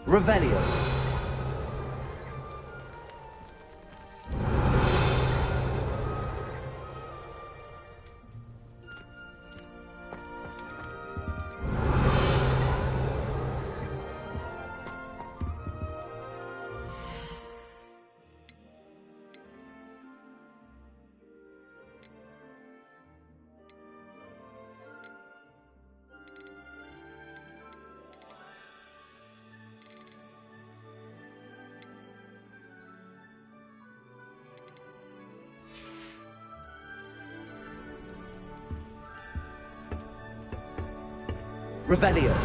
Revelio. Revelio.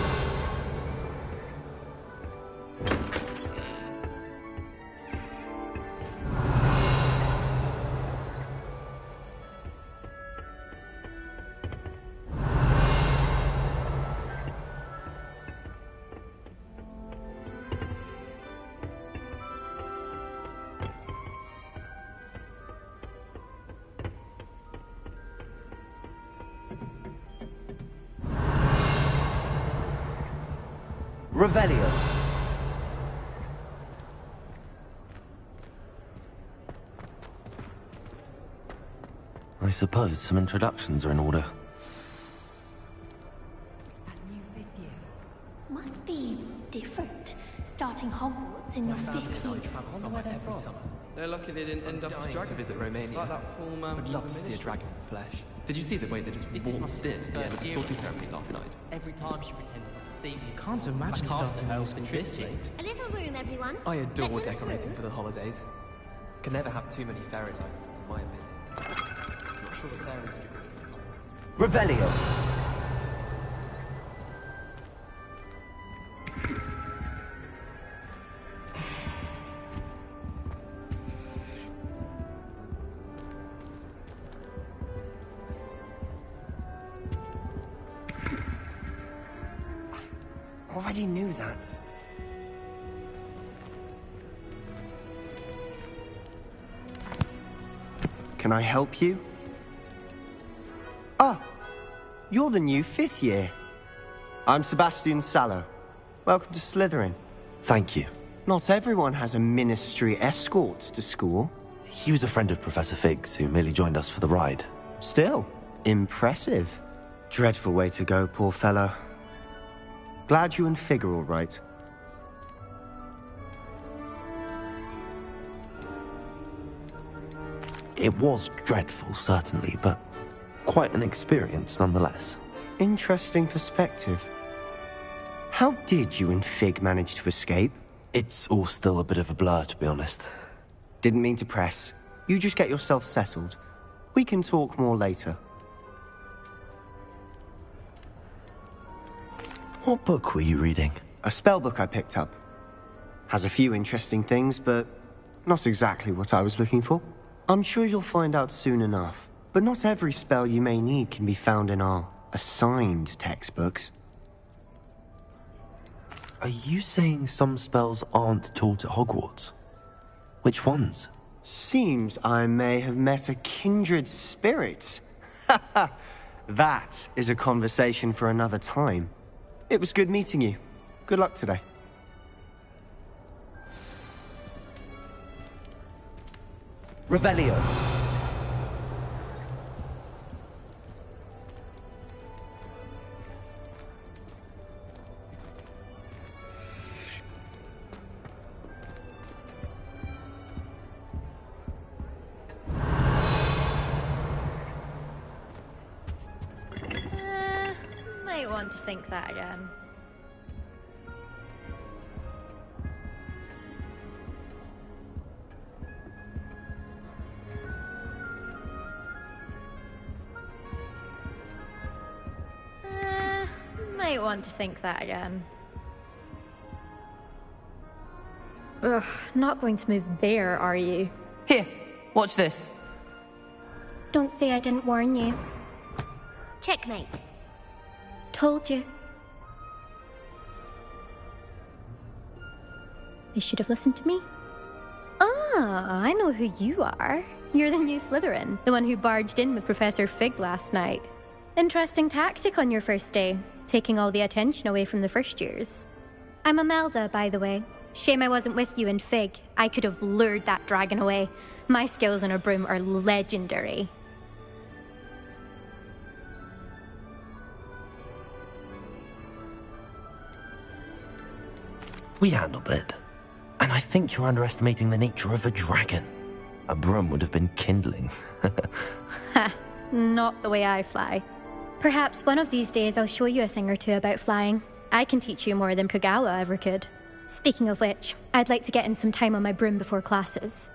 Revelio. I suppose some introductions are in order. Must be different, starting Hogwarts in your 5th year. They're lucky they didn't end up as dragons. To visit Romania. Like that poor man. Would love to see a dragon in the flesh. Did you see the way they just waltzed in at the end of the sorting ceremony last night? Every time she pretended not to see me. Can't imagine starting else this late. A little room, everyone. I adore decorating for the holidays. Can never have too many fairy lights, in my opinion. Not sure the fairies do. Revelio. Already knew that. Can I help you? Ah, you're the new 5th year. I'm Sebastian Sallow. Welcome to Slytherin. Thank you. Not everyone has a ministry escort to school. He was a friend of Professor Fig's who merely joined us for the ride. Still, impressive. Dreadful way to go, poor fellow. Glad you and Fig are all right. It was dreadful, certainly, but quite an experience nonetheless. Interesting perspective. How did you and Fig manage to escape? It's all still a bit of a blur, to be honest. Didn't mean to press. You just get yourself settled. We can talk more later. What book were you reading? A spell book I picked up. Has a few interesting things, but not exactly what I was looking for. I'm sure you'll find out soon enough. But not every spell you may need can be found in our assigned textbooks. Are you saying some spells aren't taught at Hogwarts? Which ones? Seems I may have met a kindred spirit. That is a conversation for another time. It was good meeting you. Good luck today. Revelio. Might want to think that again. Might want to think that again. Ugh, not going to move there, are you? Here, watch this. Don't say I didn't warn you. Checkmate. Told you. They should have listened to me. Ah, I know who you are. You're the new Slytherin, the one who barged in with Professor Fig last night. Interesting tactic on your first day, taking all the attention away from the first years. I'm Imelda, by the way. Shame I wasn't with you in Fig. I could have lured that dragon away. My skills on a broom are legendary. We handled it. And I think you're underestimating the nature of a dragon. A broom would have been kindling. Ha, not the way I fly. Perhaps one of these days I'll show you a thing or two about flying. I can teach you more than Kagawa ever could. Speaking of which, I'd like to get in some time on my broom before classes.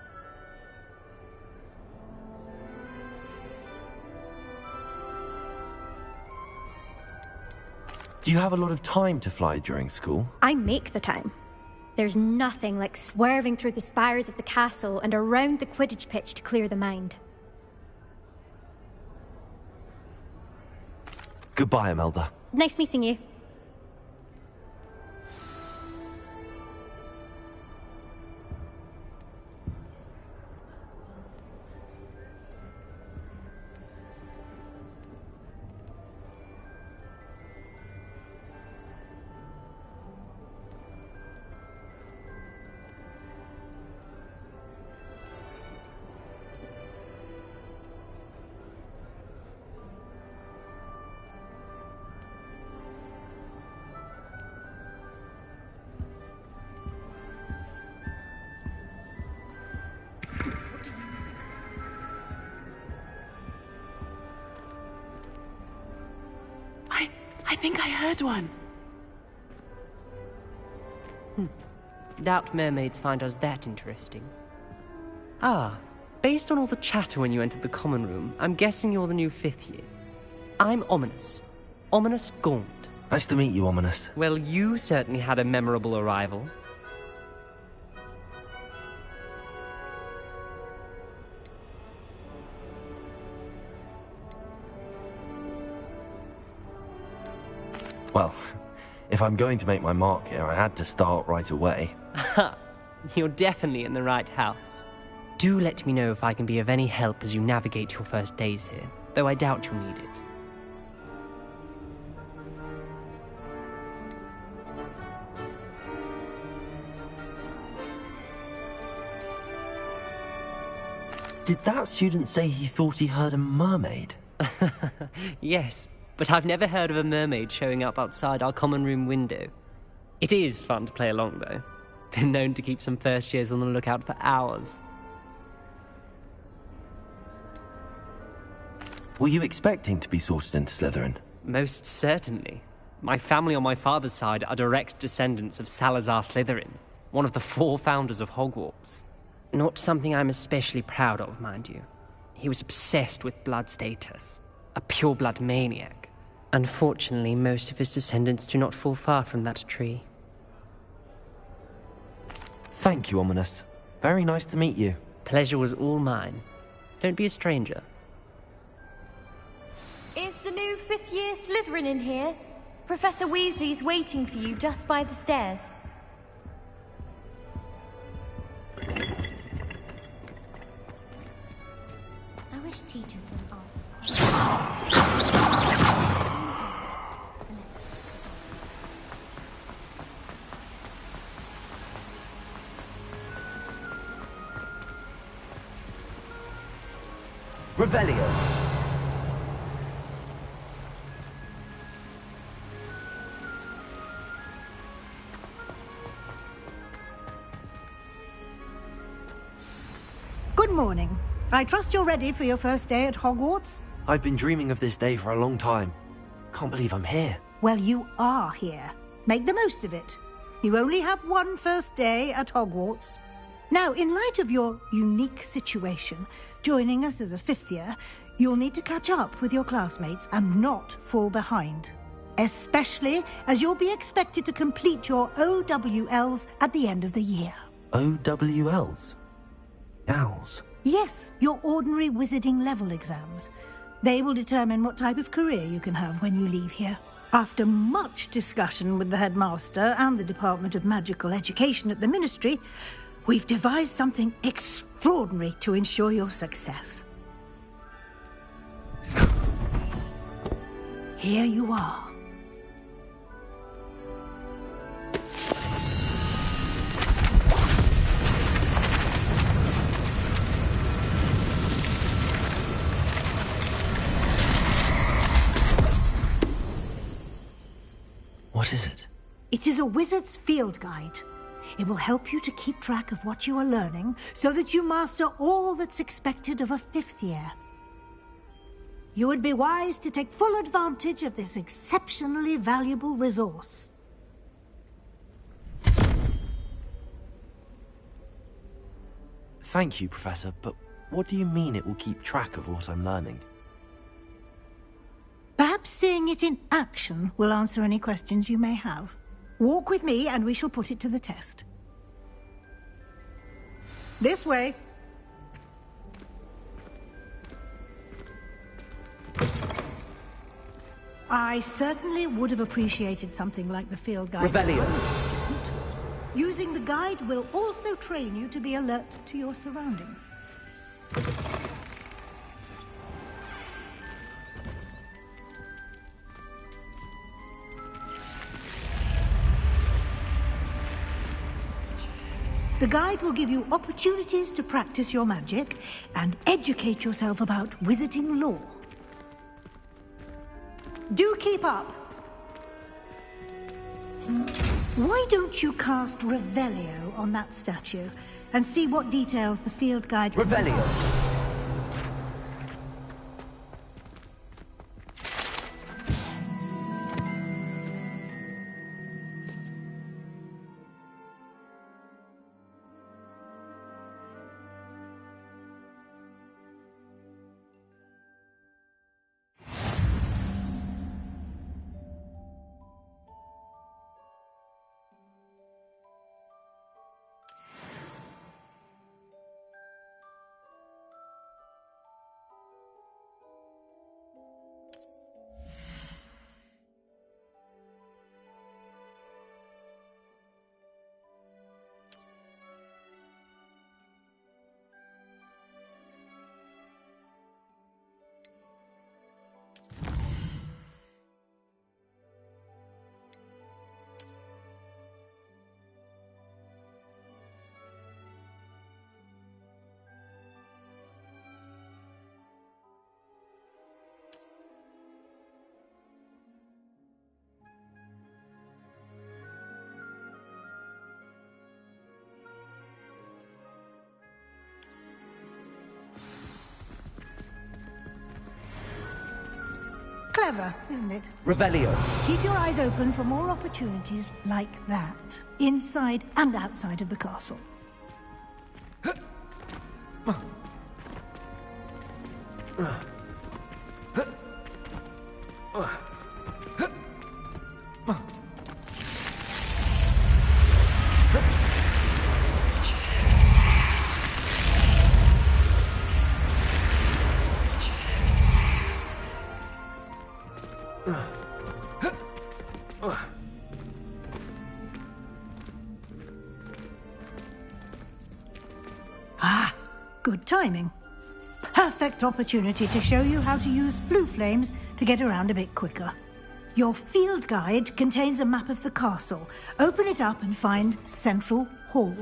Do you have a lot of time to fly during school? I make the time. There's nothing like swerving through the spires of the castle and around the Quidditch pitch to clear the mind. Goodbye, Imelda. Nice meeting you. I think I heard one. Doubt mermaids find us that interesting. Ah, based on all the chatter when you entered the common room, I'm guessing you're the new 5th year. I'm Ominous. Ominous Gaunt. Nice to meet you, Ominous. Well, you certainly had a memorable arrival. Well, if I'm going to make my mark here, I had to start right away. Ha! You're definitely in the right house. Do let me know if I can be of any help as you navigate your first days here, though I doubt you'll need it. Did that student say he thought he heard a mermaid? Yes, but I've never heard of a mermaid showing up outside our common room window. It is fun to play along, though. Been known to keep some first years on the lookout for hours. Were you expecting to be sorted into Slytherin? Most certainly. My family on my father's side are direct descendants of Salazar Slytherin, one of the 4 founders of Hogwarts. Not something I'm especially proud of, mind you. He was obsessed with blood status, a pure-blood maniac. Unfortunately, most of his descendants do not fall far from that tree. Thank you, Ominous. Very nice to meet you. Pleasure was all mine. Don't be a stranger. Is the new 5th year Slytherin in here? Professor Weasley's waiting for you just by the stairs. I wish teachers would Revelio. Good morning. I trust you're ready for your first day at Hogwarts? I've been dreaming of this day for a long time. Can't believe I'm here. Well, you are here. Make the most of it. You only have one first day at Hogwarts. Now, in light of your unique situation, joining us as a 5th year, you'll need to catch up with your classmates and not fall behind. Especially as you'll be expected to complete your OWLs at the end of the year. OWLs? Owls? Yes, your ordinary wizarding level exams. They will determine what type of career you can have when you leave here. After much discussion with the headmaster and the Department of Magical Education at the Ministry, we've devised something extraordinary to ensure your success. Here you are. What is it? It is a wizard's field guide. It will help you to keep track of what you are learning so that you master all that's expected of a 5th year. You would be wise to take full advantage of this exceptionally valuable resource. Thank you, Professor, but what do you mean it will keep track of what I'm learning? Perhaps seeing it in action will answer any questions you may have. Walk with me and we shall put it to the test. This way. I certainly would have appreciated something like the field guide. Revelio. Using the guide will also train you to be alert to your surroundings. The guide will give you opportunities to practice your magic and educate yourself about wizarding lore. Do keep up! Why don't you cast Revelio on that statue and see what details the field guide... Revelio. Clever, isn't it? Revelio. Keep your eyes open for more opportunities like that, inside and outside of the castle. Good timing. Perfect opportunity to show you how to use flue flames to get around a bit quicker. Your field guide contains a map of the castle. Open it up and find Central Hall.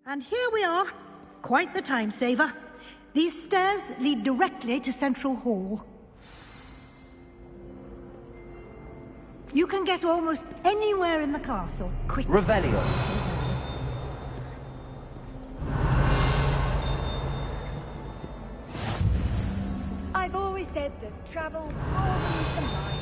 And here we are. Quite the time saver. These stairs lead directly to Central Hall. You can get almost anywhere in the castle quickly. Revelio. always said that travel broadens the mind.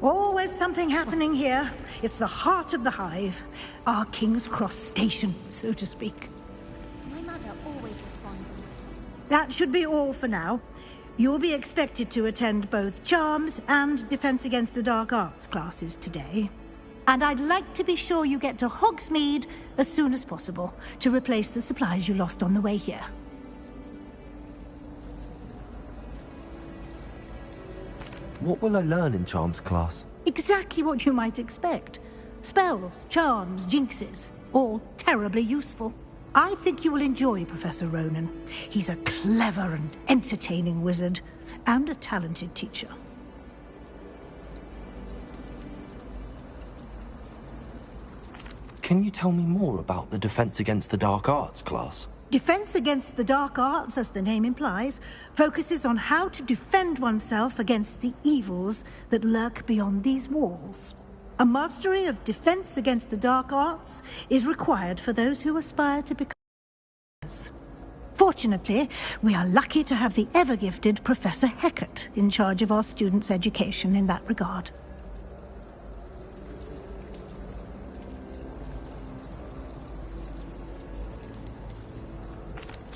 Always something happening here. It's the heart of the hive. Our King's Cross station, so to speak. My mother always responds. That should be all for now. You'll be expected to attend both Charms and Defense Against the Dark Arts classes today. And I'd like to be sure you get to Hogsmeade as soon as possible to replace the supplies you lost on the way here. What will I learn in Charms class? Exactly what you might expect. Spells, charms, jinxes, all terribly useful. I think you will enjoy Professor Ronan. He's a clever and entertaining wizard, and a talented teacher. Can you tell me more about the Defense Against the Dark Arts class? Defense Against the Dark Arts, as the name implies, focuses on how to defend oneself against the evils that lurk beyond these walls. A mastery of Defense Against the Dark Arts is required for those who aspire to become wizards. Fortunately, we are lucky to have the ever-gifted Professor Hecat in charge of our students' education in that regard.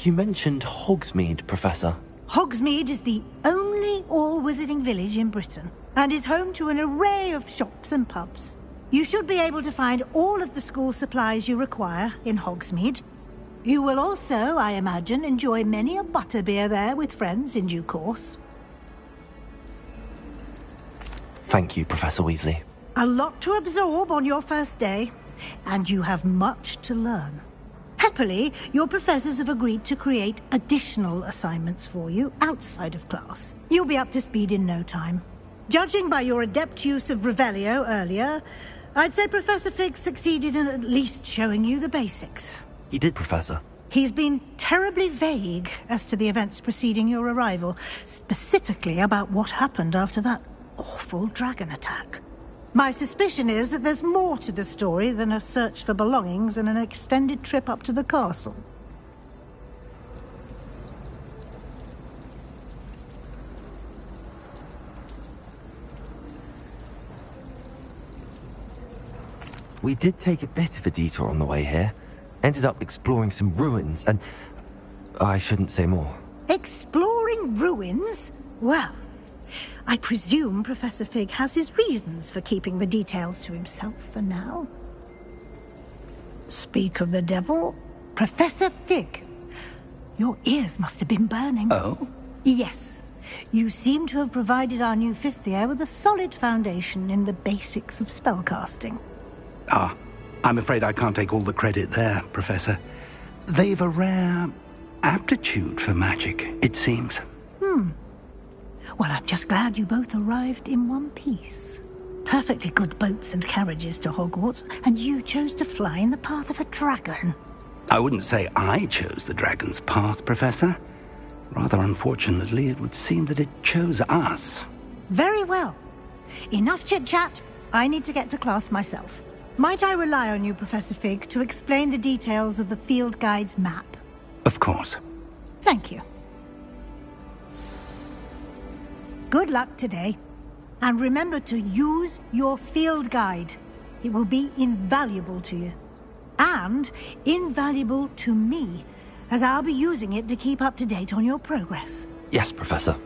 You mentioned Hogsmeade, Professor. Hogsmeade is the only all-wizarding village in Britain, and is home to an array of shops and pubs. You should be able to find all of the school supplies you require in Hogsmeade. You will also, I imagine, enjoy many a butterbeer there with friends in due course. Thank you, Professor Weasley. A lot to absorb on your first day, and you have much to learn. Happily, your professors have agreed to create additional assignments for you outside of class. You'll be up to speed in no time. Judging by your adept use of Revelio earlier, I'd say Professor Fig succeeded in at least showing you the basics. He did, Professor. He's been terribly vague as to the events preceding your arrival, specifically about what happened after that awful dragon attack. My suspicion is that there's more to the story than a search for belongings and an extended trip up to the castle. We did take a bit of a detour on the way here. Ended up exploring some ruins and... I shouldn't say more. Exploring ruins? Well, I presume Professor Fig has his reasons for keeping the details to himself for now. Speak of the devil, Professor Fig. Your ears must have been burning. Oh? Yes. You seem to have provided our new fifth year with a solid foundation in the basics of spellcasting. Ah, I'm afraid I can't take all the credit there, Professor. They've a rare aptitude for magic, it seems. Well, I'm just glad you both arrived in one piece. Perfectly good boats and carriages to Hogwarts, and you chose to fly in the path of a dragon. I wouldn't say I chose the dragon's path, Professor. Rather unfortunately, it would seem that it chose us. Very well. Enough chit-chat. I need to get to class myself. Might I rely on you, Professor Fig, to explain the details of the field guide's map? Of course. Thank you. Good luck today. And remember to use your field guide. It will be invaluable to you. And invaluable to me, as I'll be using it to keep up to date on your progress. Yes, Professor.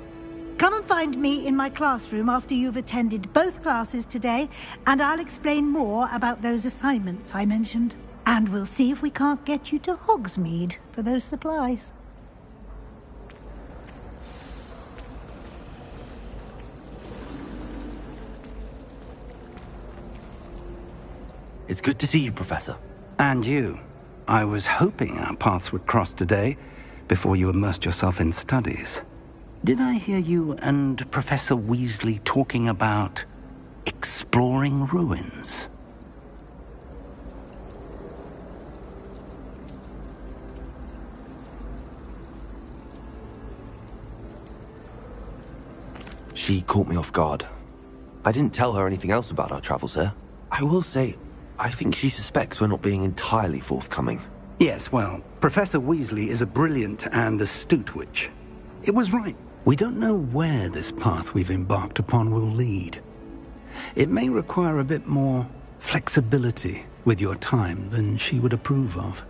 Come and find me in my classroom after you've attended both classes today, and I'll explain more about those assignments I mentioned. And we'll see if we can't get you to Hogsmeade for those supplies. It's good to see you, Professor. And you. I was hoping our paths would cross today, before you immersed yourself in studies. Did I hear you and Professor Weasley talking about exploring ruins? She caught me off guard. I didn't tell her anything else about our travels here. I will say, I think she suspects we're not being entirely forthcoming. Yes, well, Professor Weasley is a brilliant and astute witch. It was right. We don't know where this path we've embarked upon will lead. It may require a bit more flexibility with your time than she would approve of.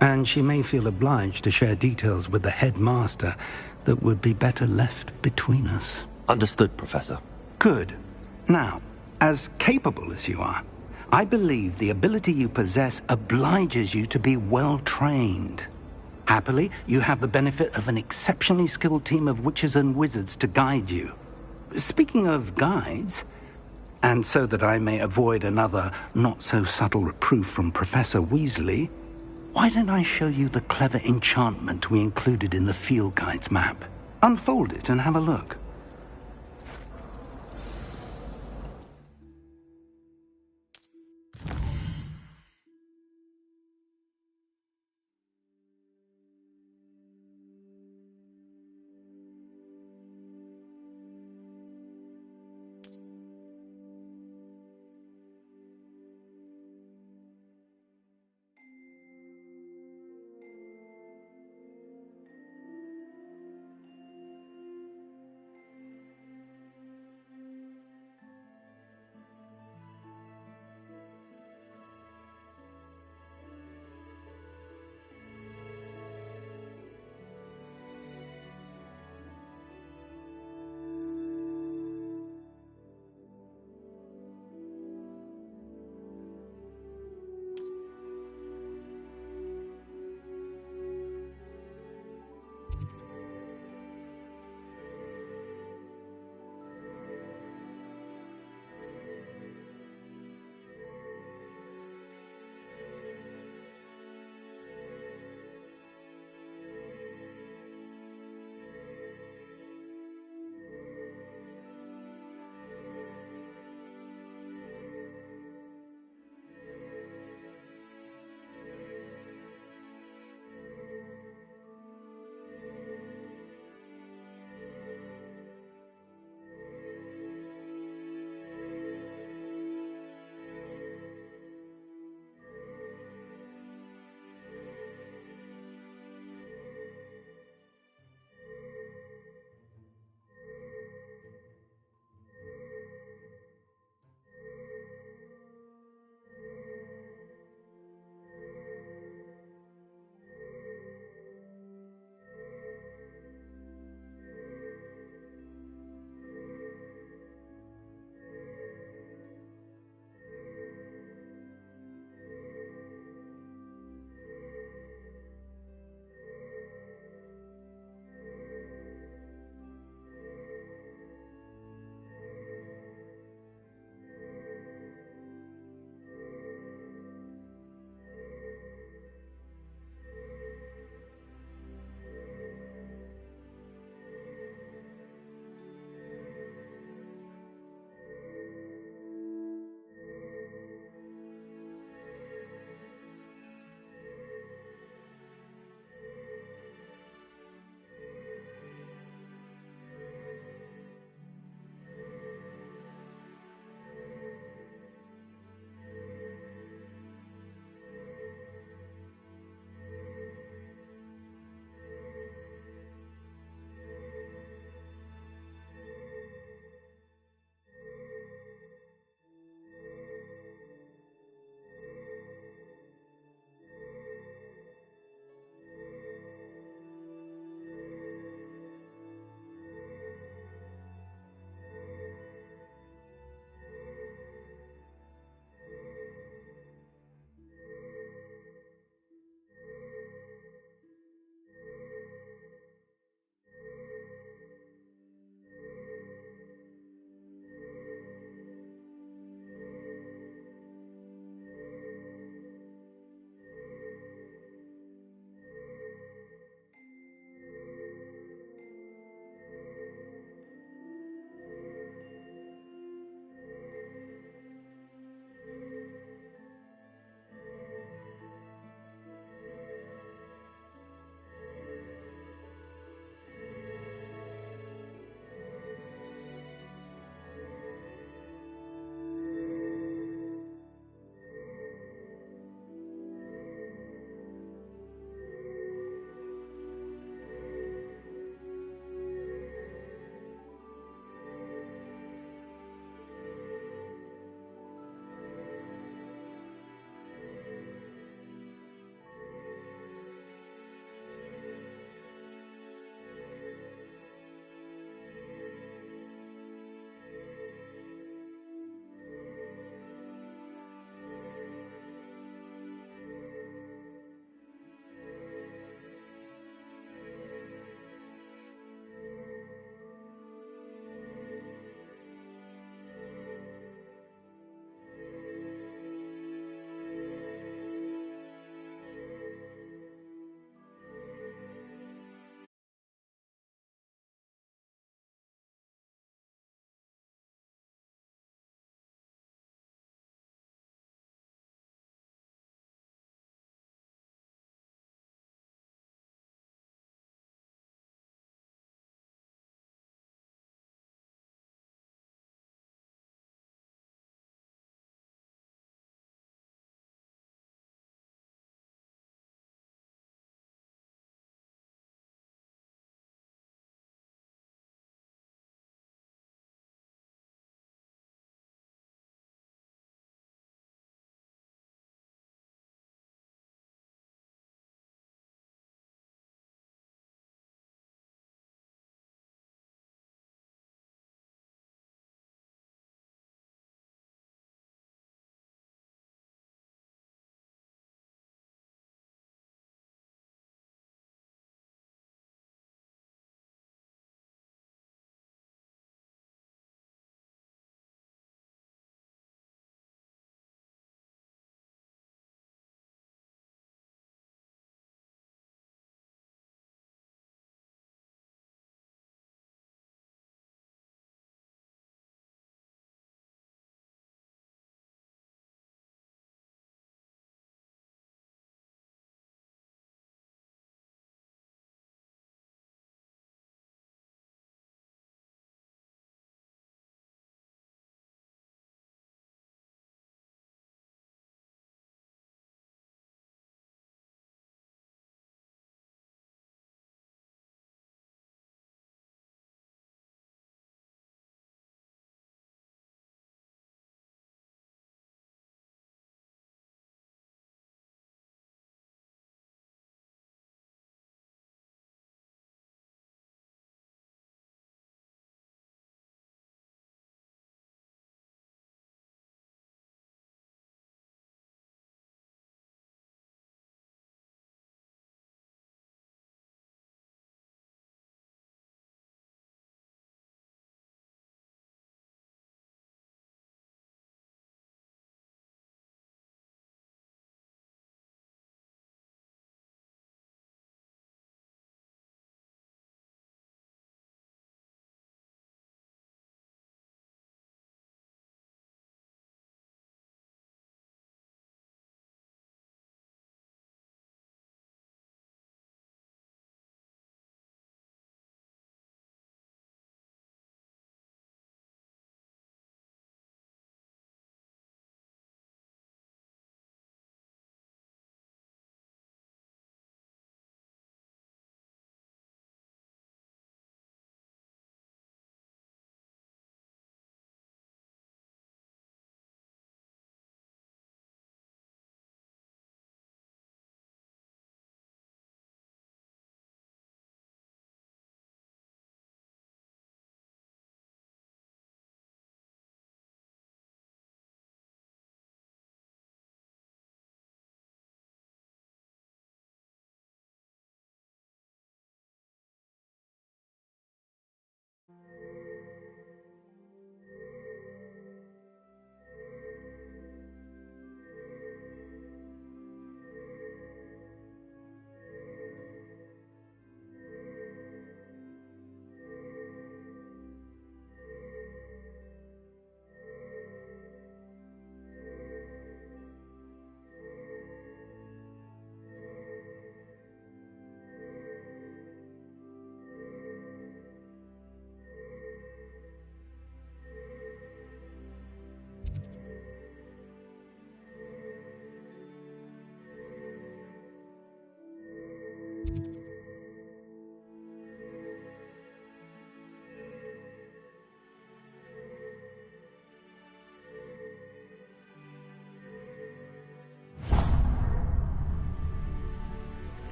And she may feel obliged to share details with the headmaster that would be better left between us. Understood, Professor. Good. Now, as capable as you are, I believe the ability you possess obliges you to be well trained. Happily, you have the benefit of an exceptionally skilled team of witches and wizards to guide you. Speaking of guides, and so that I may avoid another not-so-subtle reproof from Professor Weasley, why don't I show you the clever enchantment we included in the field guide's map? Unfold it and have a look.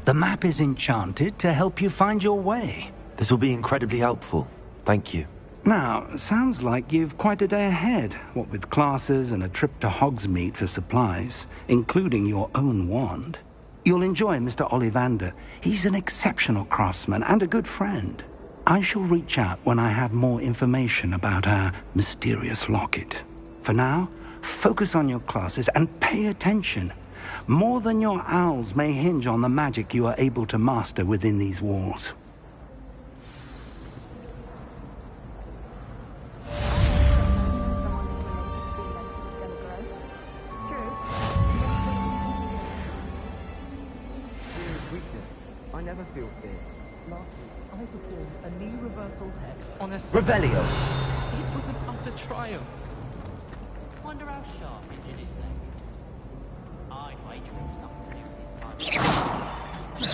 The map is enchanted to help you find your way. This will be incredibly helpful. Thank you. Now, sounds like you've quite a day ahead, what with classes and a trip to Hogsmeade for supplies, including your own wand. You'll enjoy Mr. Ollivander. He's an exceptional craftsman and a good friend. I shall reach out when I have more information about our mysterious locket. For now, focus on your classes and pay attention. More than your owls may hinge on the magic you are able to master within these walls. I never feel fear. Last week, I performed a knee reversal hex on a... Revelio. It was an utter triumph. Wonder how sharp it did his leg. I'd wager it was something to do with his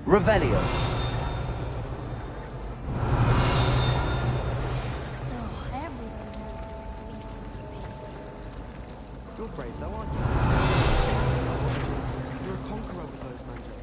Revelio. You're brave though, aren't you? You're a conqueror with those magic.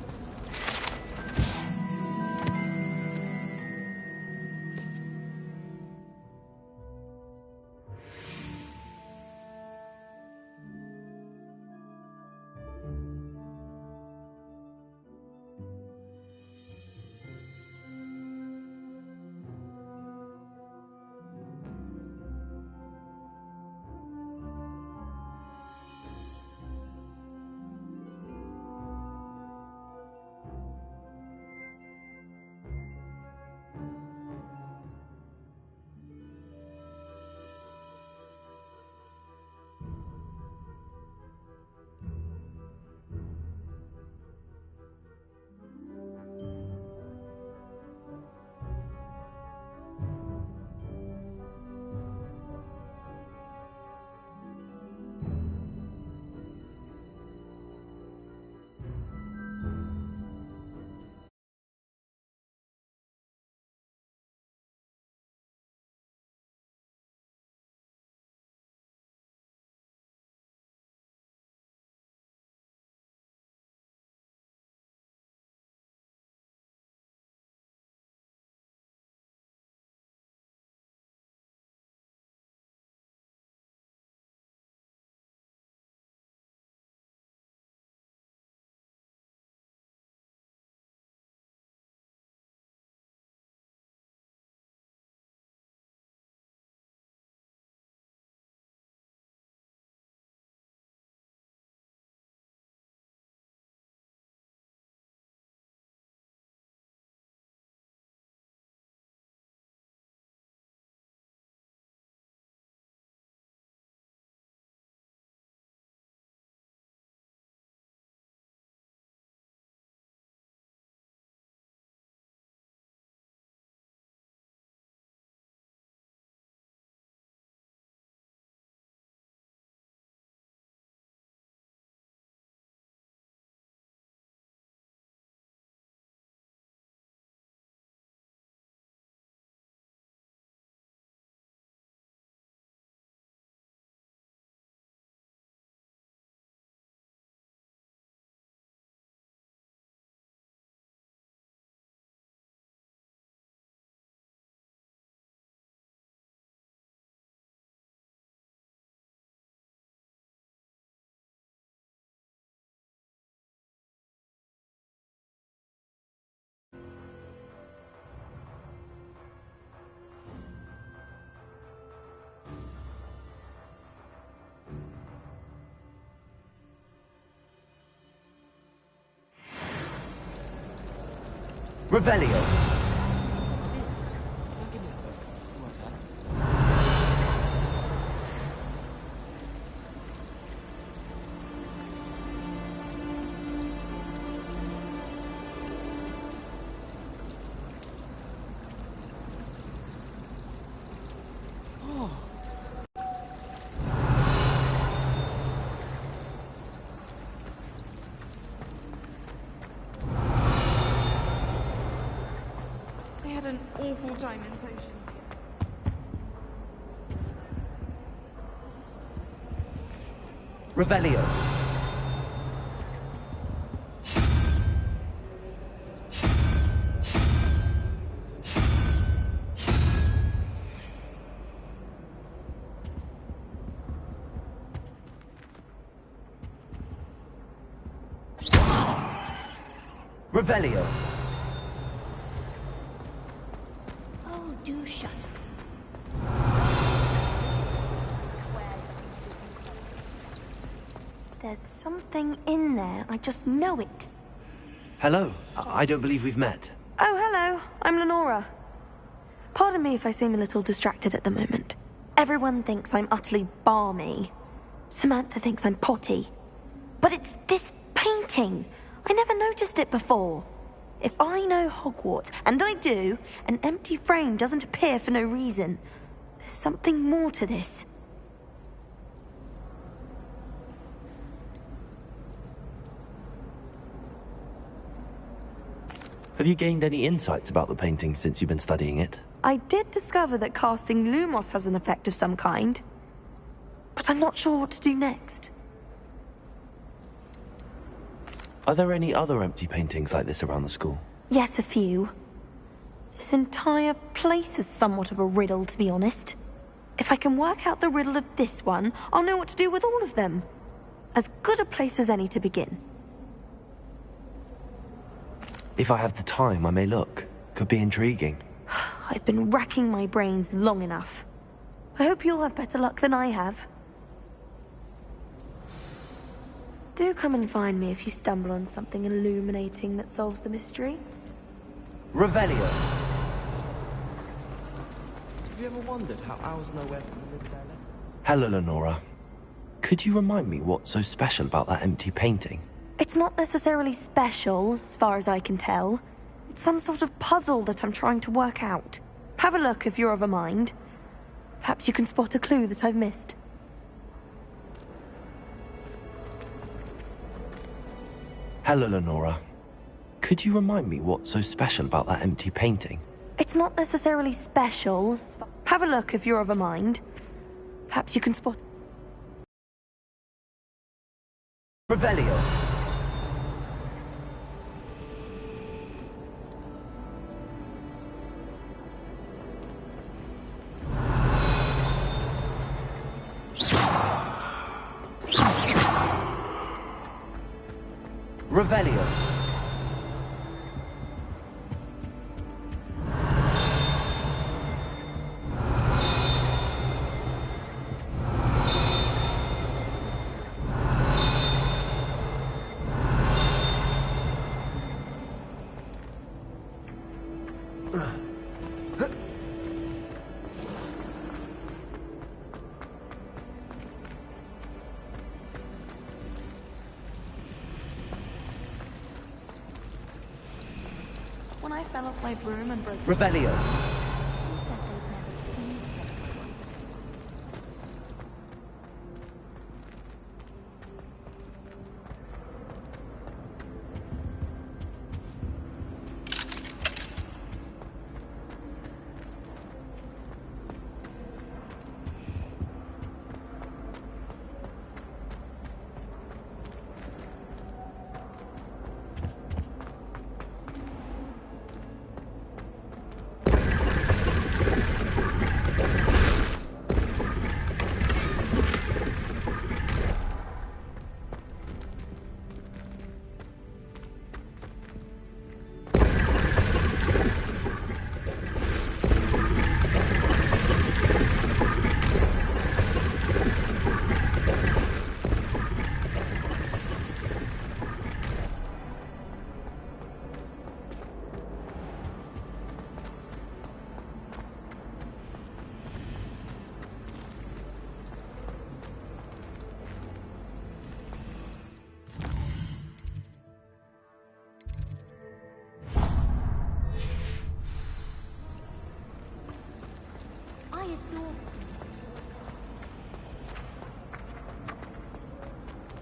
Revelio. had an awful time in potion. Revelio. Revelio. Oh, do shut up. There's something in there. I just know it. Hello. I don't believe we've met. Oh, hello. I'm Lenora. Pardon me if I seem a little distracted at the moment. Everyone thinks I'm utterly balmy. Samantha thinks I'm potty. But it's this painting. I never noticed it before. If I know Hogwarts, and I do, an empty frame doesn't appear for no reason. There's something more to this. Have you gained any insights about the painting since you've been studying it? I did discover that casting Lumos has an effect of some kind. But I'm not sure what to do next. Are there any other empty paintings like this around the school? Yes, a few. This entire place is somewhat of a riddle, to be honest. If I can work out the riddle of this one, I'll know what to do with all of them. As good a place as any to begin. If I have the time, I may look. Could be intriguing. I've been racking my brains long enough. I hope you'll have better luck than I have. Do come and find me if you stumble on something illuminating that solves the mystery. Revelio. Have you ever wondered how owls know where to live their legs? Hello, Lenora. Could you remind me what's so special about that empty painting? It's not necessarily special, as far as I can tell. It's some sort of puzzle that I'm trying to work out. Have a look if you're of a mind. Perhaps you can spot a clue that I've missed. Hello, Lenora. Could you remind me what's so special about that empty painting? It's not necessarily special. Have a look if you're of a mind. Perhaps you can spot... Revelio. Revelio. When I fell off my broom and broke... Revelio.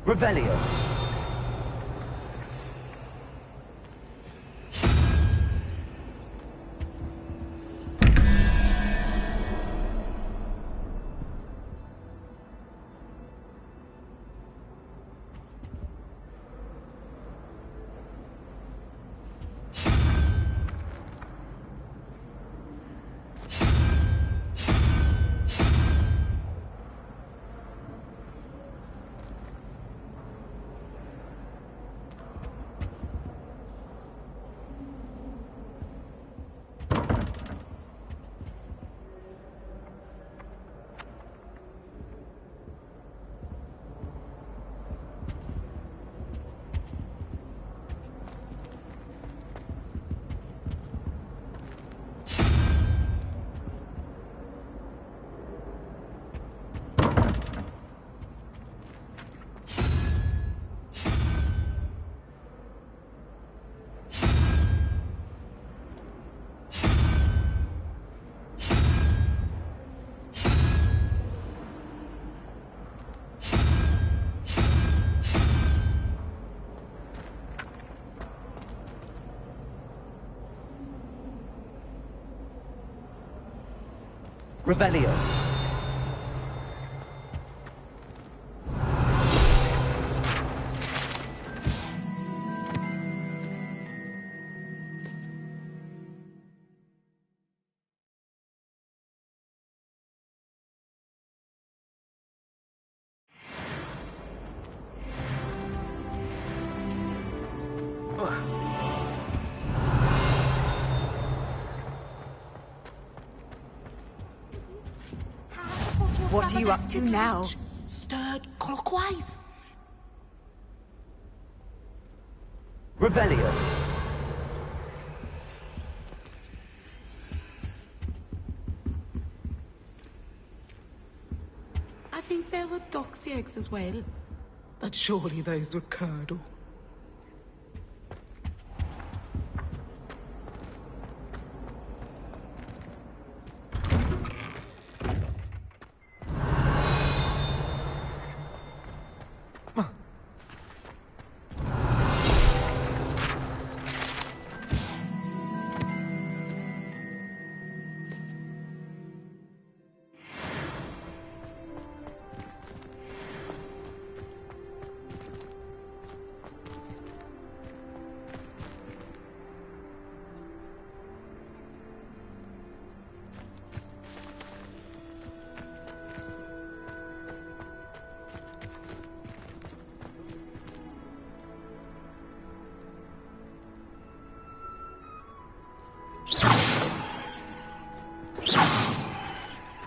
Revelio. Revelio. What are you up to now? Stirred clockwise. Revelio. I think there were doxy eggs as well. But surely those were curdle.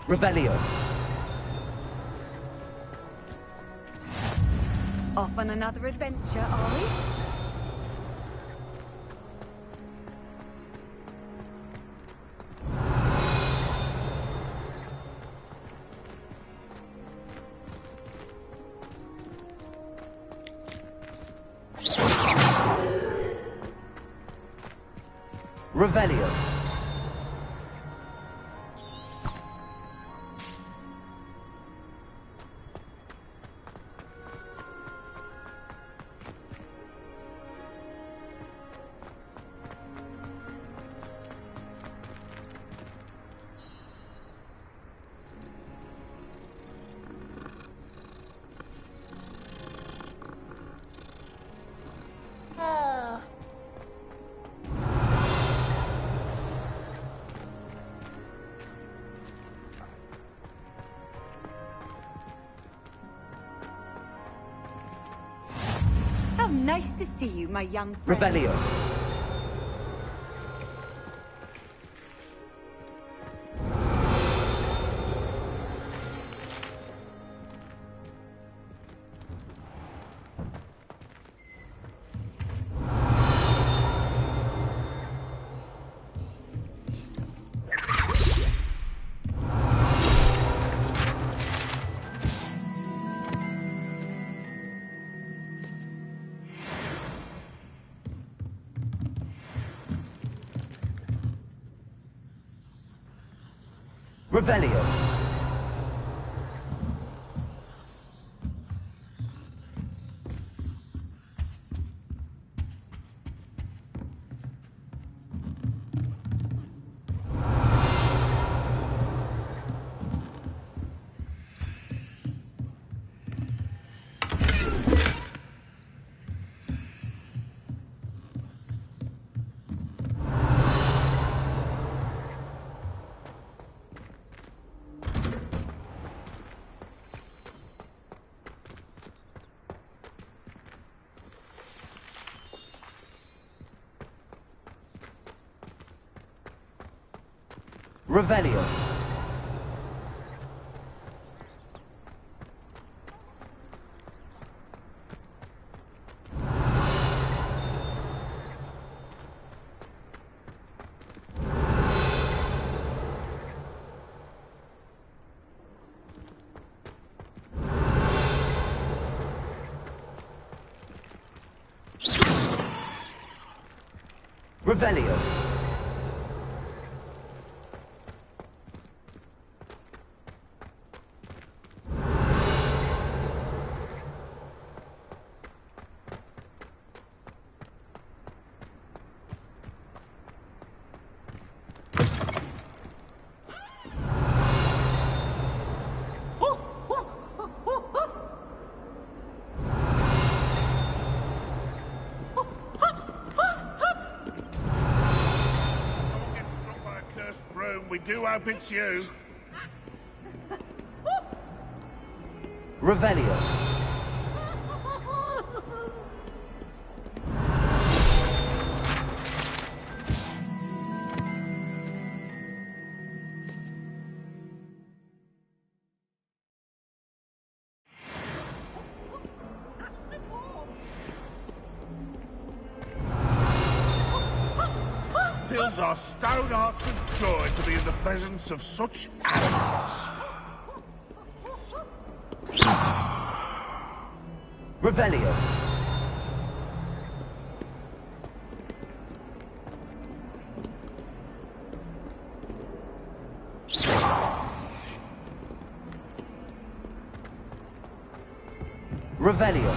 Revelio. Off on another adventure, are we? Revelio. How nice to see you, my young friend. Revelio. Revelio. Revelio. Revelio. we do hope it's you. Revelio. Fills our stone hearts with joy to be in the presence of such arrogance. Revelio. Revelio.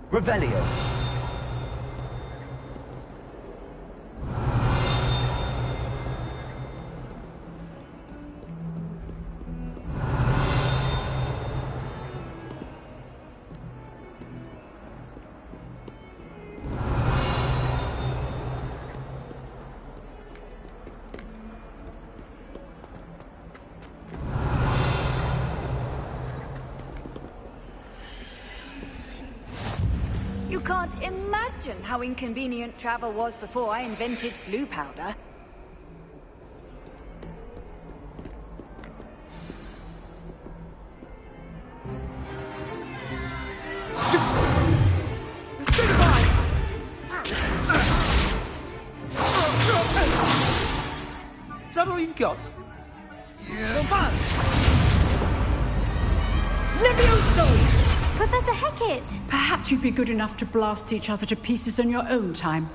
Revelio. You can't imagine how inconvenient travel was before I invented flu powder. Is that all you've got? Yeah. Levioso! Professor Hecat! Perhaps you'd be good enough to blast each other to pieces on your own time.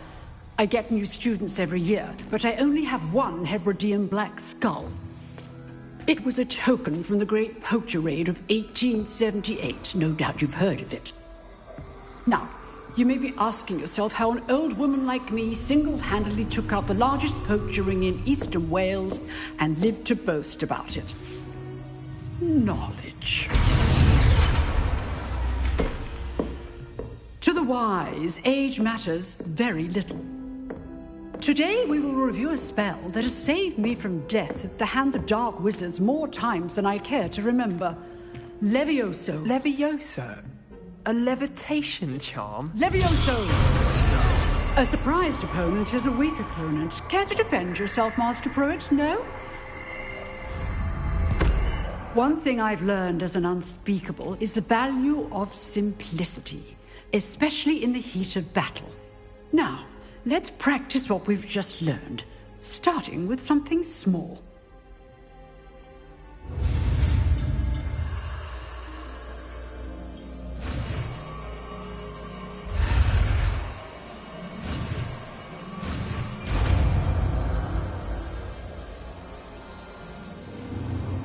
I get new students every year, but I only have one Hebridean black skull. It was a token from the Great Poacher Raid of 1878. No doubt you've heard of it. Now, you may be asking yourself how an old woman like me single-handedly took out the largest poacher ring in eastern Wales and lived to boast about it. Knowledge. To the wise, age matters very little. Today we will review a spell that has saved me from death at the hands of dark wizards more times than I care to remember. Levioso. Levioso? A levitation charm? Levioso! A surprised opponent is a weak opponent. Care to defend yourself, Master Pruitt? No? One thing I've learned as an unspeakable is the value of simplicity, especially in the heat of battle. Now, let's practice what we've just learned, starting with something small.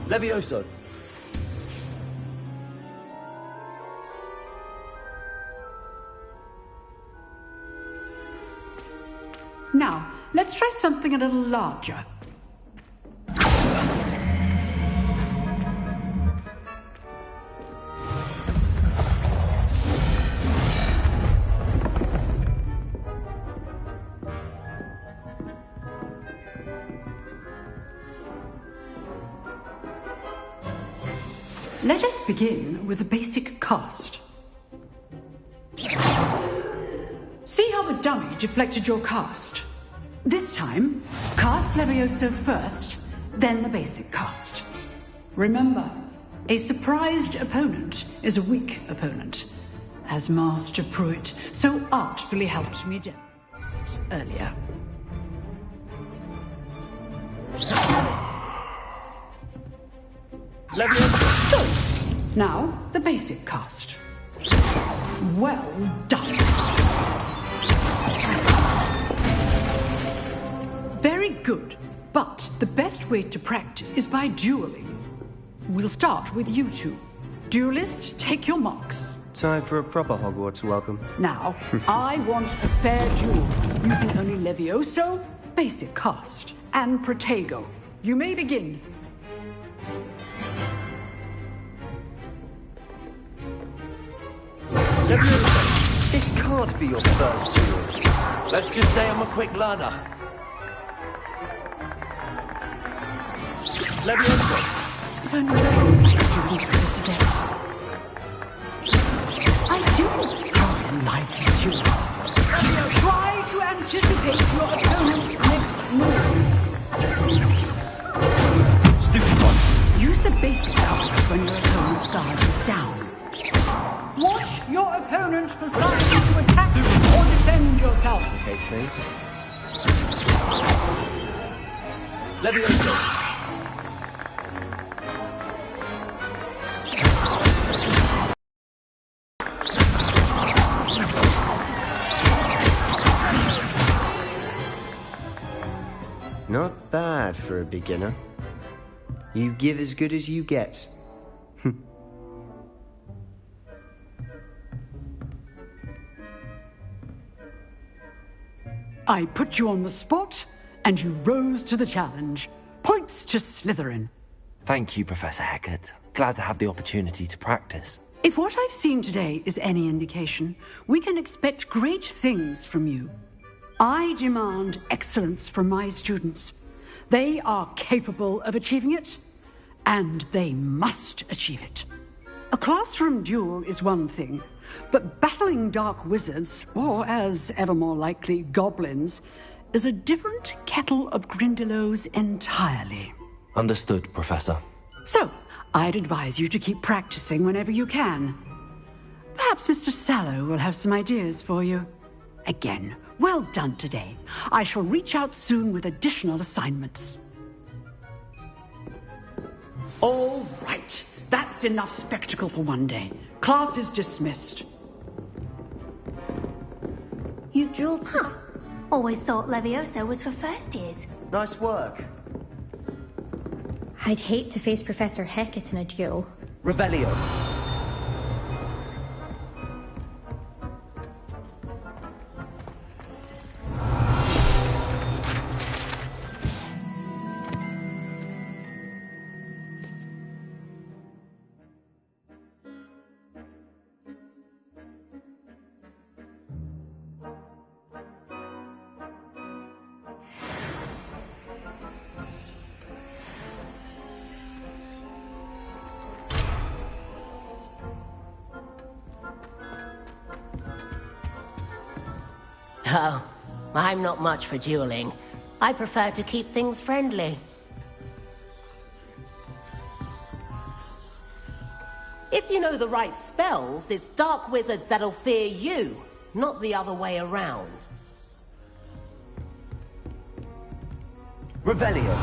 Levioso. Now, let's try something a little larger. Let us begin with the basic cast. See how the dummy deflected your cast? This time, cast Levioso first, then the basic cast. Remember, a surprised opponent is a weak opponent, as Master Pruitt so artfully helped me demonstrate earlier. Levioso. Now, the basic cast. Well done. Very good. But the best way to practice is by dueling. We'll start with you two. Duelists, take your marks. Time for a proper Hogwarts welcome. Now, I want a fair duel, using only Levioso, basic cast, and Protego. You may begin. This can't be your first duel. Let's just say I'm a quick learner. Levioso. If only my students were this again. I do how in life is you. Try to anticipate your opponent's next move. Stupid one. Use the basic cast when your opponent's guard is down. Watch your opponent for signs to attack or defend yourself. Okay, Snape. Levioso. Not bad for a beginner. You give as good as you get. I put you on the spot, and you rose to the challenge. Points to Slytherin. Thank you, Professor Hecat. Glad to have the opportunity to practice. If what I've seen today is any indication, we can expect great things from you. I demand excellence from my students. They are capable of achieving it, and they must achieve it. A classroom duel is one thing, but battling dark wizards, or as ever more likely, goblins, is a different kettle of Grindylows entirely. Understood, Professor. So, I'd advise you to keep practicing whenever you can. Perhaps Mr. Sallow will have some ideas for you. Again, well done today. I shall reach out soon with additional assignments. All right. That's enough spectacle for one day. Class is dismissed. You dueled, huh? Always thought Levioso was for first years. Nice work. I'd hate to face Professor Hecat in a duel. Revelio. Oh, I'm not much for dueling. I prefer to keep things friendly. If you know the right spells, it's dark wizards that'll fear you, not the other way around. Revelio.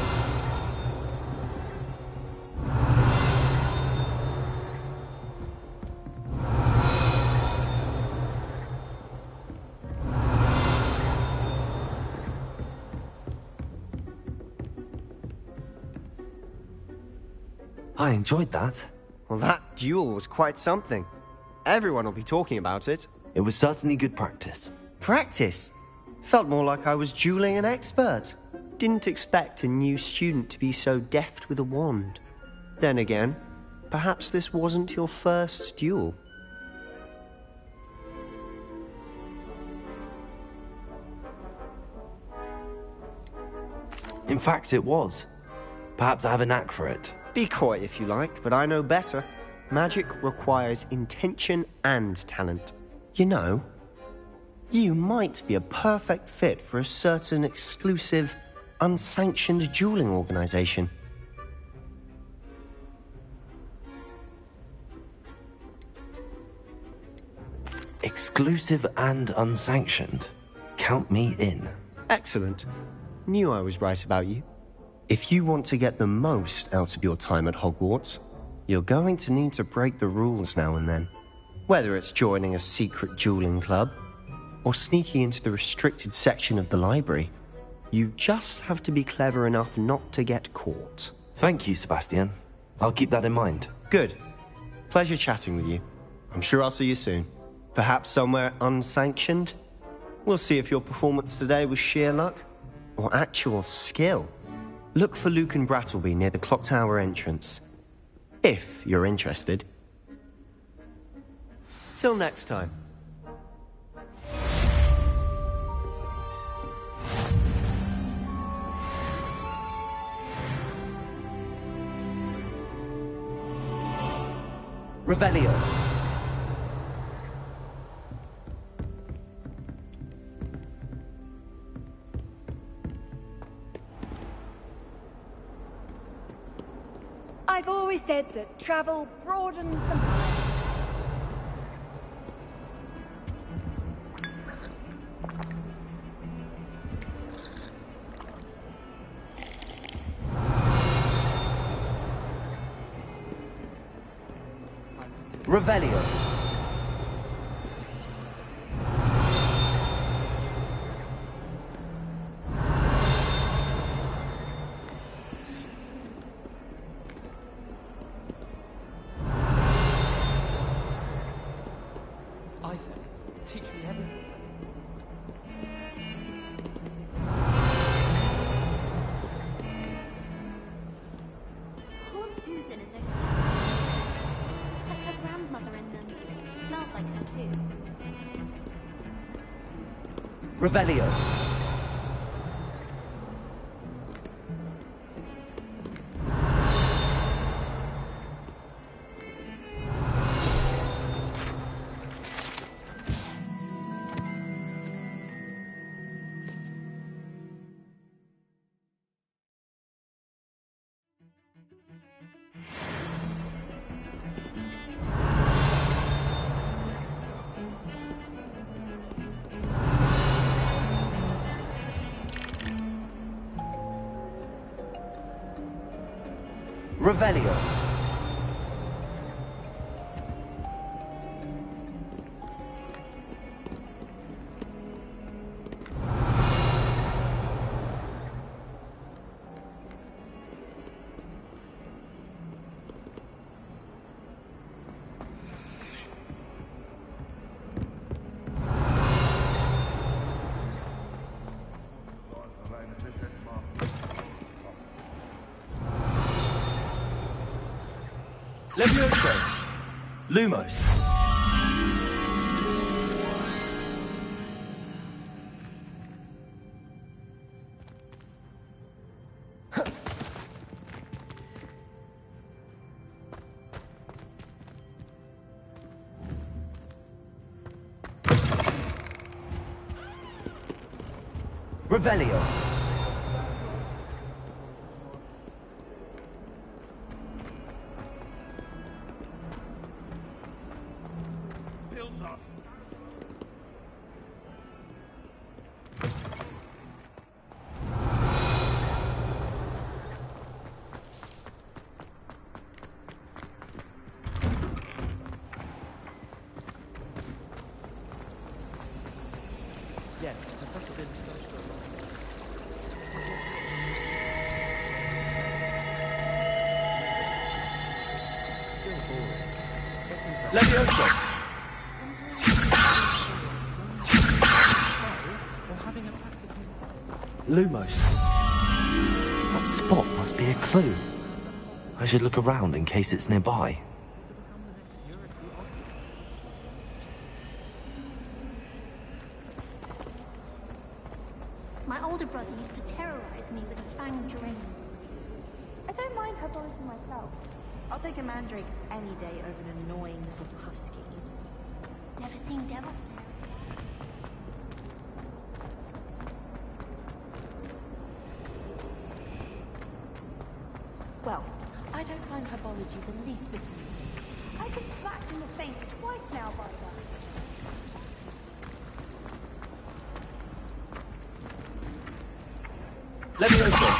I enjoyed that. Well, that duel was quite something. Everyone will be talking about it. It was certainly good practice. Practice? Felt more like I was dueling an expert. Didn't expect a new student to be so deft with a wand. Then again, perhaps this wasn't your first duel. In fact, it was. Perhaps I have a knack for it. Be coy if you like, but I know better. Magic requires intention and talent. You know, you might be a perfect fit for a certain exclusive, unsanctioned dueling organization. Exclusive and unsanctioned. Count me in. Excellent. Knew I was right about you. If you want to get the most out of your time at Hogwarts, you're going to need to break the rules now and then. Whether it's joining a secret dueling club, or sneaking into the restricted section of the library. You just have to be clever enough not to get caught. Thank you, Sebastian. I'll keep that in mind. Good. Pleasure chatting with you. I'm sure I'll see you soon. Perhaps somewhere unsanctioned? We'll see if your performance today was sheer luck or actual skill. Look for Luke and Brattleby near the clock tower entrance. If you're interested. Till next time. Revelio. I've always said that travel broadens the mind. Revelio. I say, teach me everything. Poor Susan in those looks like her grandmother in them. Smells like her too. Revelio. Revelio. Levioso. Lumos. Revelio. Yes, Professor Vince. Levioso. Lumos. That spot must be a clue. I should look around in case it's nearby. My older brother used to terrorize me with a fanged ring. I don't mind herbalism myself. I'll take a mandrake any day over an annoying little husky. Never seen devil. Well, I don't find herbology the least bit amusing. I've been smacked in the face twice now by that. Levioso.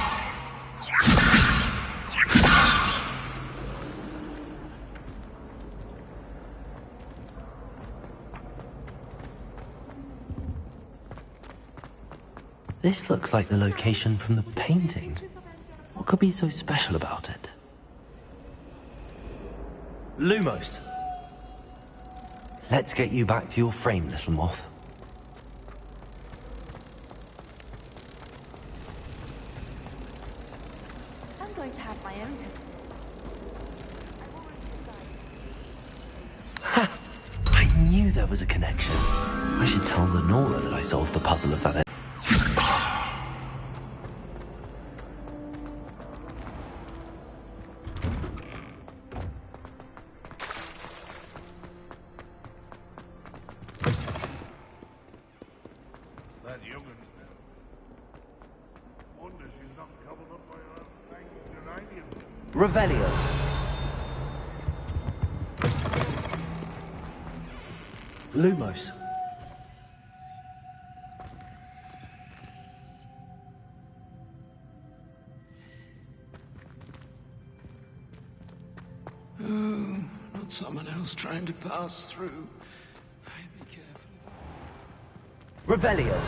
This looks like the location from the painting. What could be so special about it? Lumos. Let's get you back to your frame, little moth. I'm going to have my own. Ha! I knew there was a connection. I should tell Lenora that I solved the puzzle of that. That youngin's now. Wonder she's not covered up by her fanged uranium. Revelio. Lumos. Oh, not someone else trying to pass through. I'd be careful. Revelio.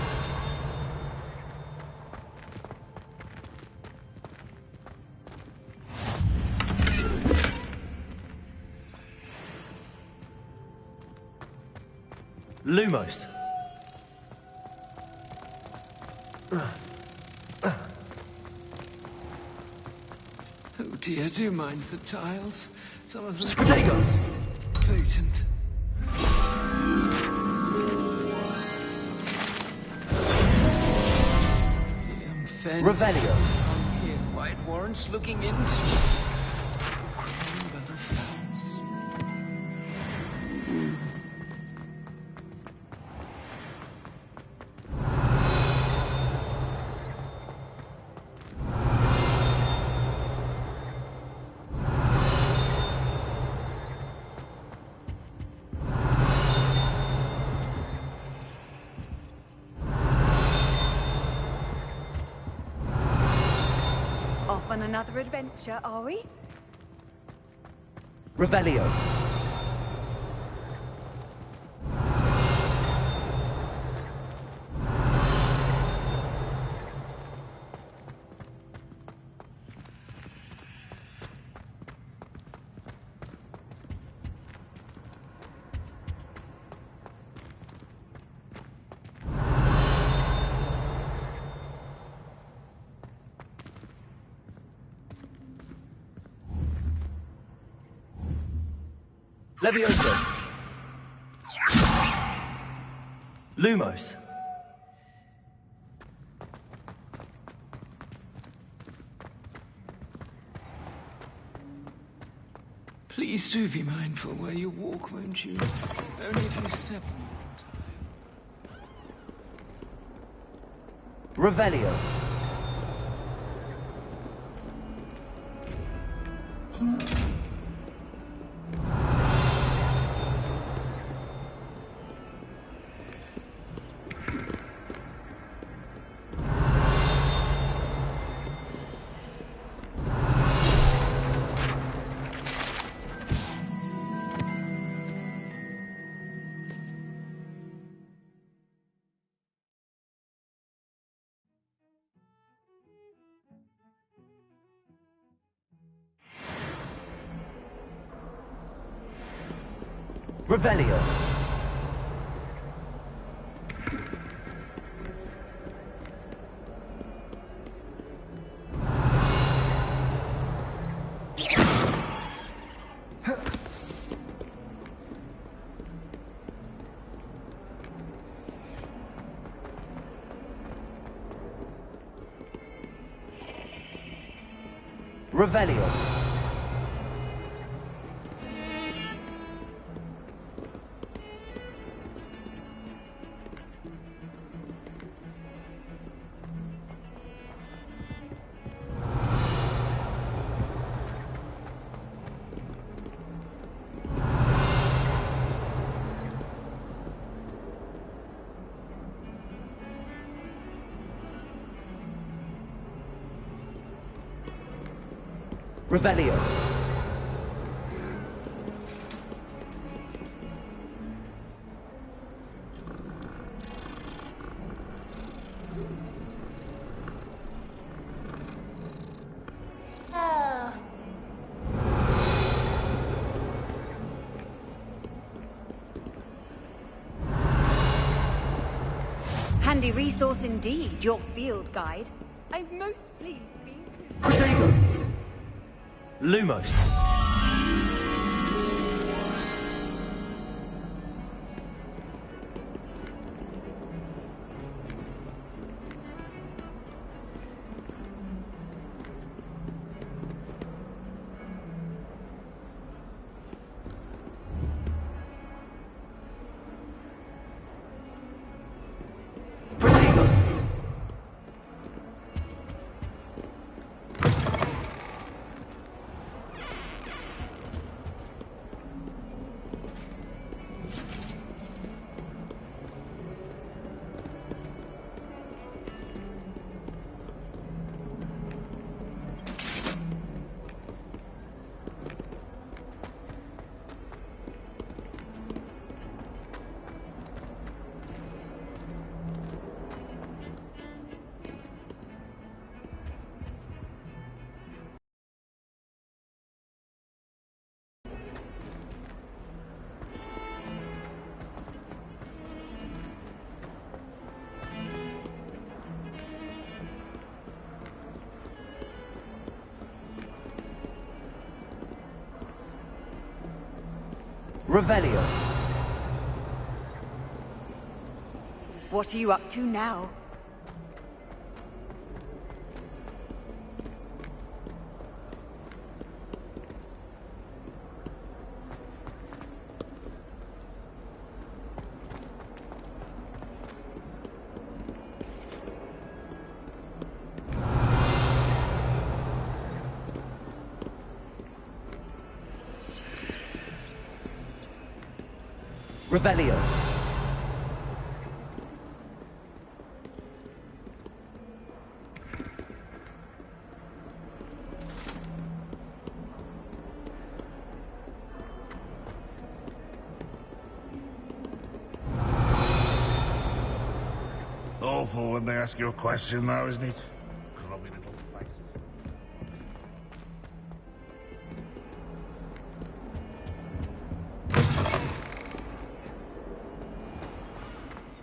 Lumos. Oh dear, do mind the tiles. Some of them Potato. potent. Revelio. Here, White Warrants looking into. Crawling battle fowls. Off on another adventure, are we? Revelio. Levioso. Lumos. Please do be mindful where you walk, won't you? Only if you step on Revelio. Revelio. Revelio. Revelio. Handy resource indeed, your field guide. I'm most pleased to be Protego! Lumos. Revelio. What are you up to now? Revelio. Awful when they ask you a question now, isn't it? Grubby little faces.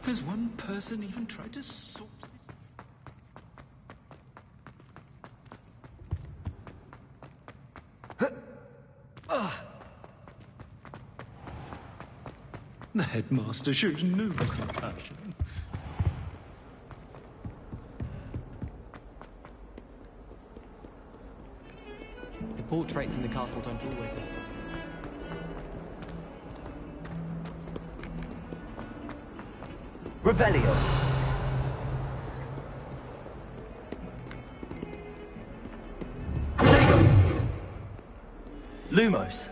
Has one person even tried to sort this? The headmaster shows no compassion. The portraits in the castle don't always exist. Revelio. Protego. Lumos.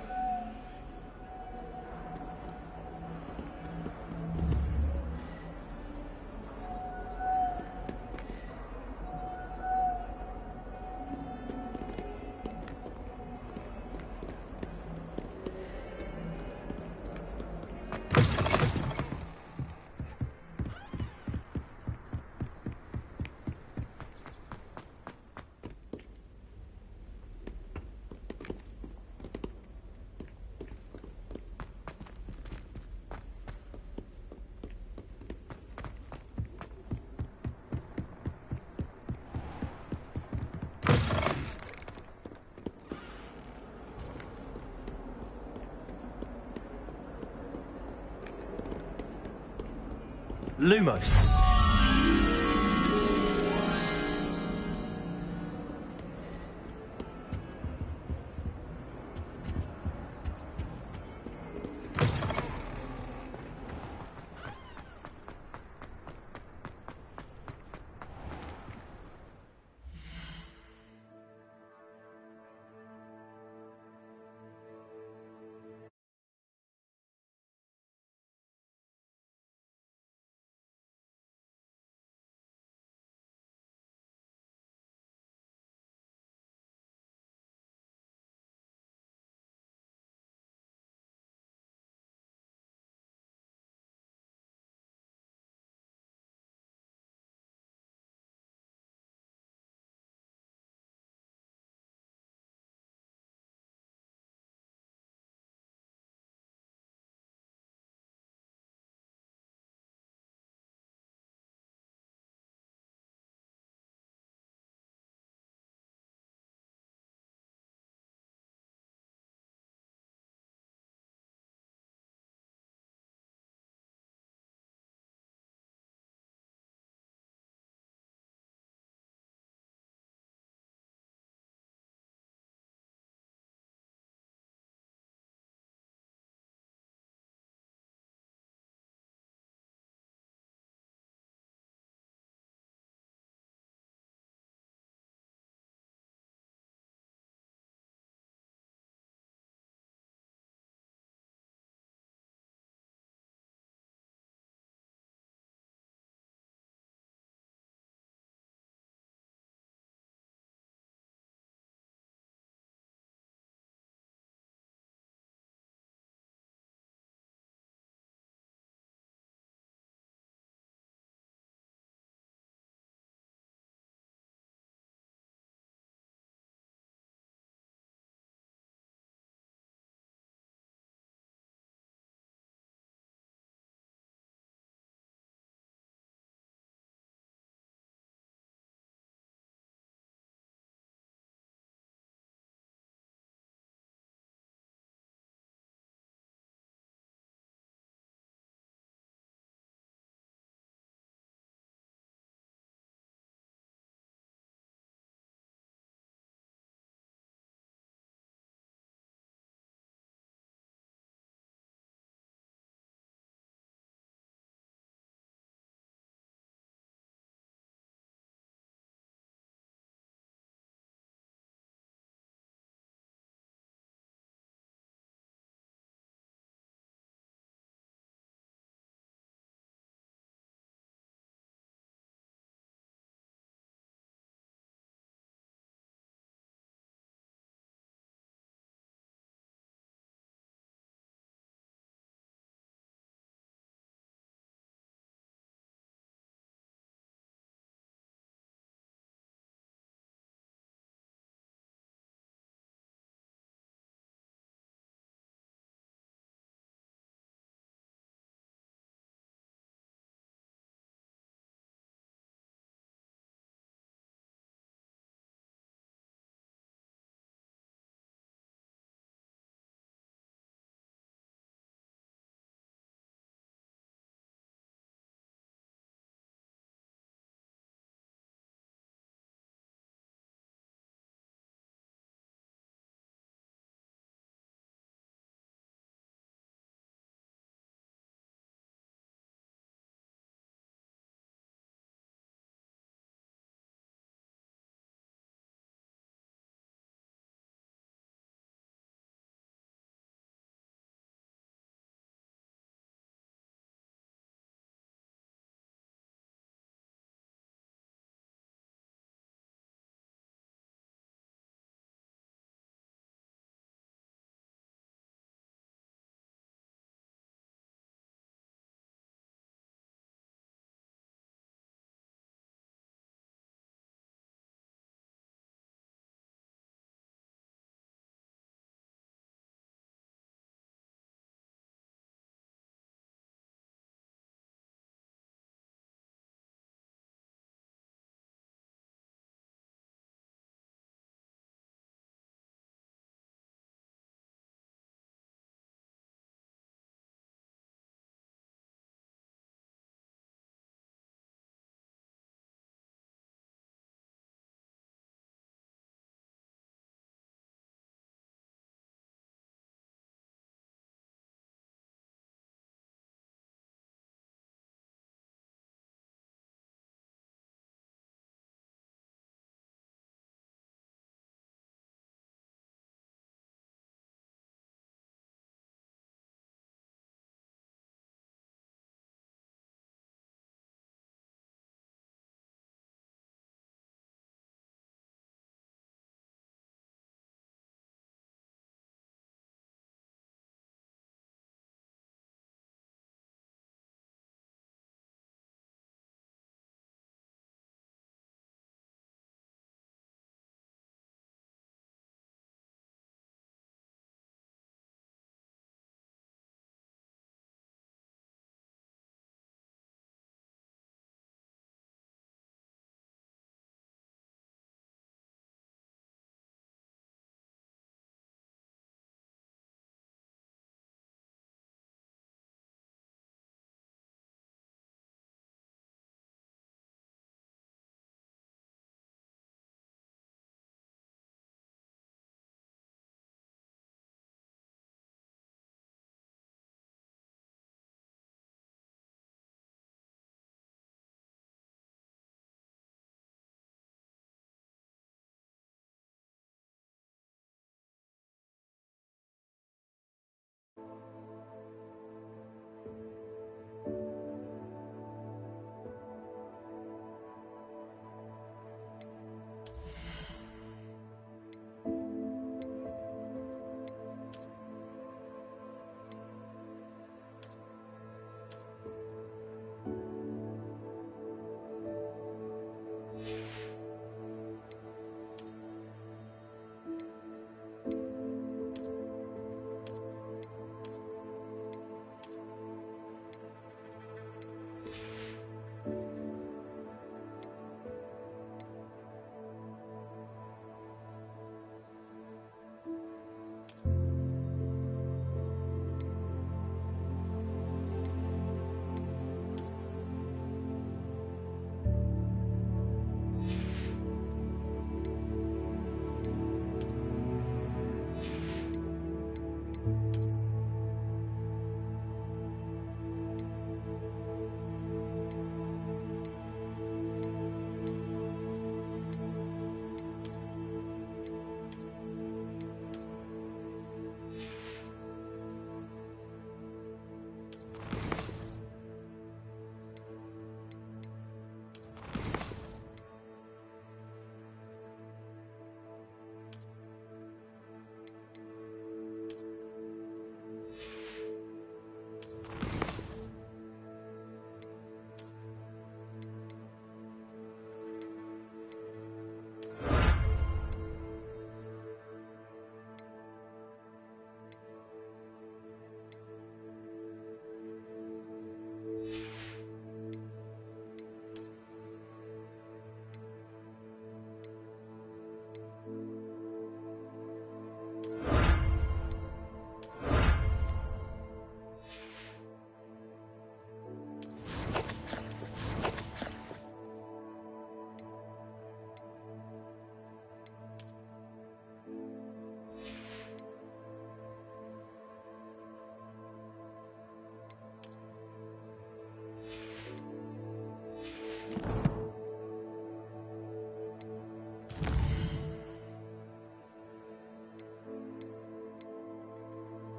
Lumos.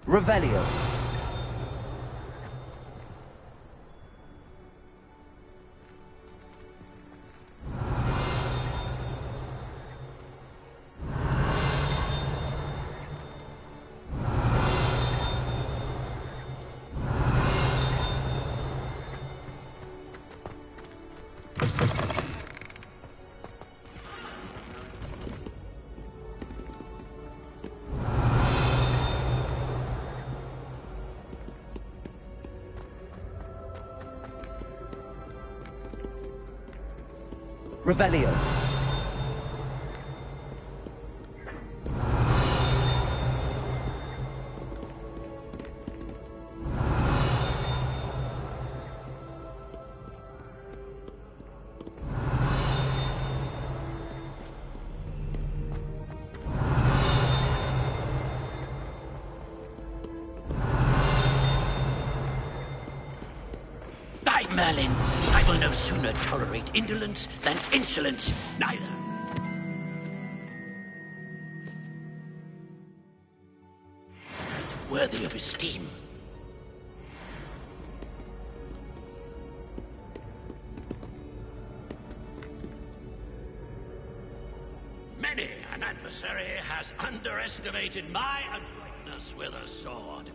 Revelio. Revelio. By Merlin, I will no sooner tolerate indolence than insolence, neither. Worthy of esteem. Many an adversary has underestimated my adroitness with a sword.